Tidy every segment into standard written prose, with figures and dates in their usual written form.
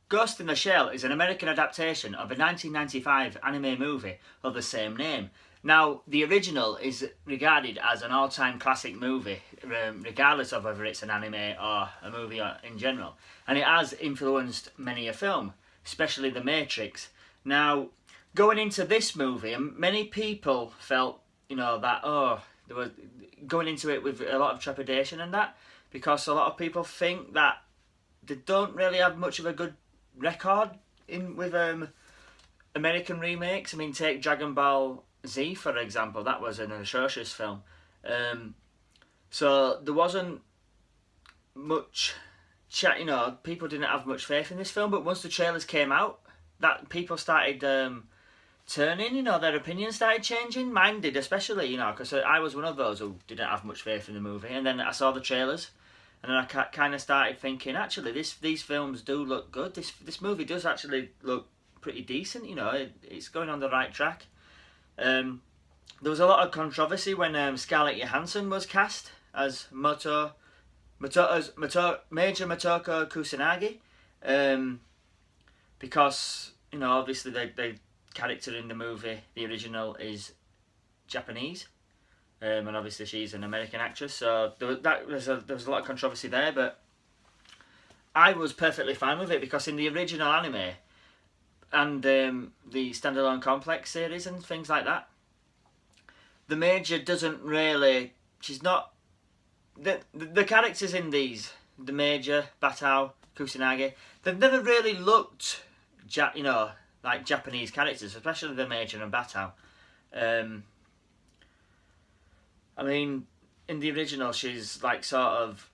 Ghost in the Shell is an American adaptation of a 1995 anime movie of the same name. Now, the original is regarded as an all-time classic movie, regardless of whether it's an anime or a movie in general. And it has influenced many a film, especially The Matrix. Now, going into this movie, many people felt, that, they were going into it with a lot of trepidation and that, because a lot of people think that they don't really have much of a good record with American remakes. I mean, take Dragon Ball Z for example. That was an atrocious film. So there wasn't much chat. People didn't have much faith in this film. But once the trailers came out, that people started turning. Their opinions started changing. Mine did, especially. Because I was one of those who didn't have much faith in the movie. And then I saw the trailers. And then I kind of started thinking, actually, these films do look good. This movie does actually look pretty decent. It's going on the right track. There was a lot of controversy when Scarlett Johansson was cast as Major Motoko Kusanagi, because obviously the character in the movie, the original, is Japanese. And obviously she's an American actress, so there was a lot of controversy there, but I was perfectly fine with it, because in the original anime and the standalone Complex series and things like that, the Major doesn't really, she's not, the characters in these, the Major, Batao, Kusanagi, they've never really looked, like Japanese characters, especially the Major and Batao. I mean, in the original, she's like sort of,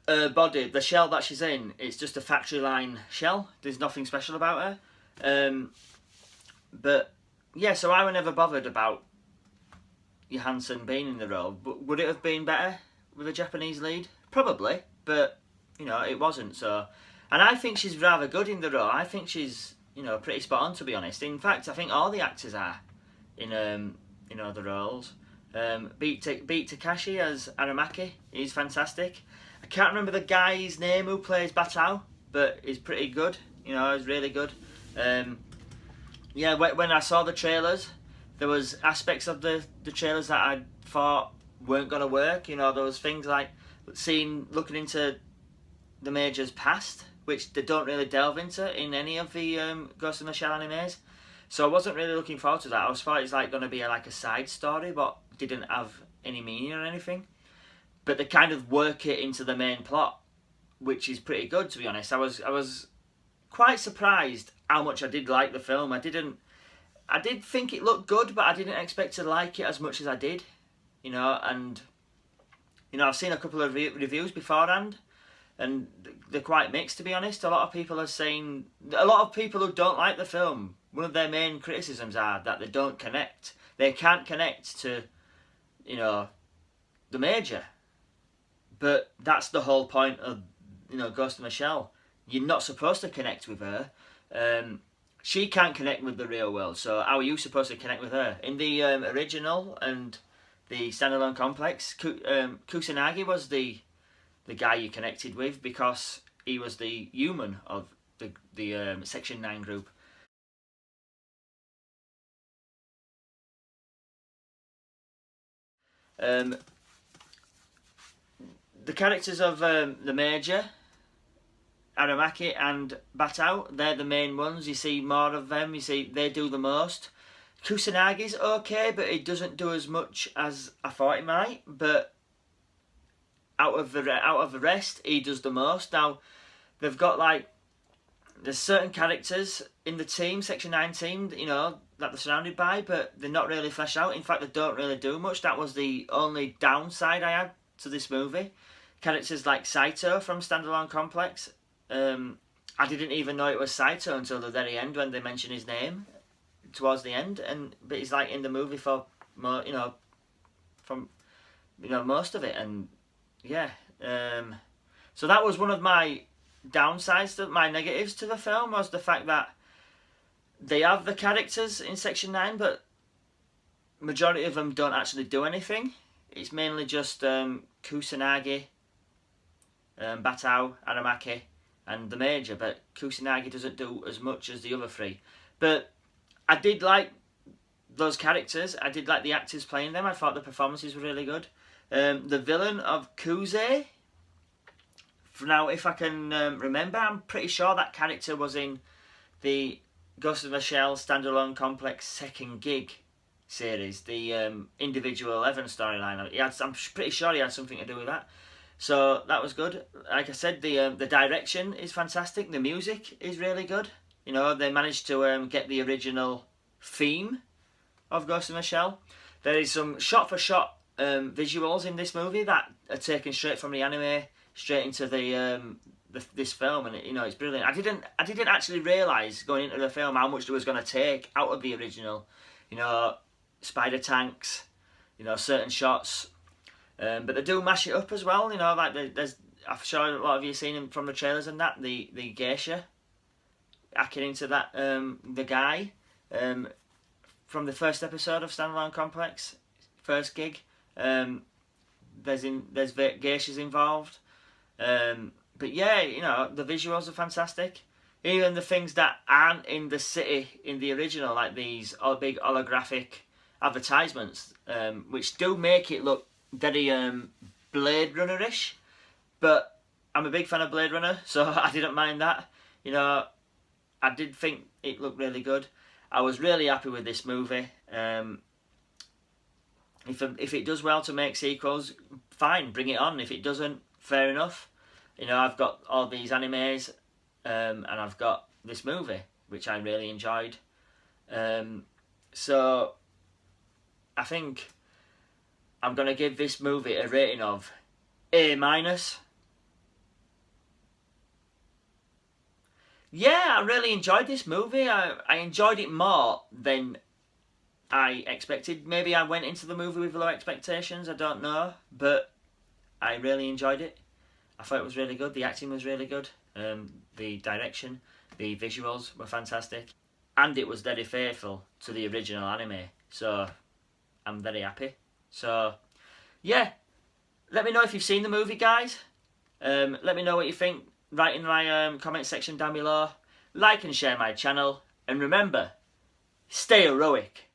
her body, the shell that she's in, it's just a factory line shell. There's nothing special about her. But yeah, so I was never bothered about Johansson being in the role. But would it have been better with a Japanese lead? Probably, but it wasn't. So, and I think she's rather good in the role. I think she's pretty spot on, to be honest. In fact, I think all the actors are in the roles. Beat Takashi as Aramaki, he's fantastic. I can't remember the guy's name who plays Batao, but he's pretty good. He's really good. Yeah, when I saw the trailers, there was aspects of the trailers that I thought weren't gonna work. There was things like looking into the Major's past, which they don't really delve into in any of the Ghost in the Shell animes. So I wasn't really looking forward to that. I thought it's like going to be like a side story, but didn't have any meaning or anything. But they kind of work it into the main plot, which is pretty good, to be honest. I was quite surprised how much I did like the film. I did think it looked good, but I didn't expect to like it as much as I did. And I've seen a couple of reviews beforehand, and they're quite mixed, to be honest. A lot of people are saying, a lot of people who don't like the film, one of their main criticisms are that they don't connect. They can't connect to, the Major. But that's the whole point of, Ghost in the Shell. You're not supposed to connect with her. She can't connect with the real world, so how are you supposed to connect with her? In the original and the standalone Complex, Kusanagi was the guy you connected with, because he was the human of the Section 9 group. The characters of the Major, Aramaki and Batao, they're the main ones. You see more of them. You see they do the most. Kusanagi's okay, but it doesn't do as much as I thought it might. But out of the rest, he does the most. Now, they've got there's certain characters in the team, Section 9 team, that they're surrounded by, but they're not really fleshed out. In fact, they don't really do much. That was the only downside I had to this movie. Characters like Saito from Standalone Complex, I didn't even know it was Saito until the very end when they mention his name towards the end, but he's like in the movie for more, from most of it, and yeah. So that was one of my downsides, my negatives to the film, was the fact that they have the characters in Section 9, but majority of them don't actually do anything. It's mainly just Kusanagi, Batao, Aramaki, and the Major, but Kusanagi doesn't do as much as the other three. But I did like those characters. I did like the actors playing them. I thought the performances were really good. The villain of Kuze, now if I can remember, I'm pretty sure that character was in the Ghost of the Shell standalone complex second gig series, the individual 11 storyline. I'm pretty sure he had something to do with that. So that was good. Like I said, the direction is fantastic. The music is really good. You know, they managed to get the original theme of Ghost in the Shell. There is some shot-for-shot visuals in this movie that are taken straight from the anime, straight into this film, and you know, it's brilliant. I didn't actually realise going into the film how much there was going to take out of the original. You know, spider tanks, you know, certain shots. But they do mash it up as well, you know, like there's, I'm sure a lot of you have seen him from the trailers and that, the geisha acting into that, the guy from the first episode of Standalone Complex, first gig. There's geishas involved. But yeah, you know, the visuals are fantastic. Even the things that aren't in the city in the original, like these big holographic advertisements, which do make it look very Blade Runner-ish, but I'm a big fan of Blade Runner, so I didn't mind that. You know, I did think it looked really good. I was really happy with this movie. If it does well to make sequels, fine, bring it on. If it doesn't, fair enough. You know, I've got all these animes, and I've got this movie, which I really enjoyed. So I think I'm going to give this movie a rating of A-. Yeah, I really enjoyed this movie. I enjoyed it more than I expected. Maybe I went into the movie with low expectations, I don't know. But I really enjoyed it. I thought it was really good. The acting was really good. The direction, the visuals were fantastic. And it was very faithful to the original anime. So I'm very happy. So yeah, let me know if you've seen the movie, guys. Let me know what you think. Write in my comment section down below. Like and share my channel. And remember, stay heroic.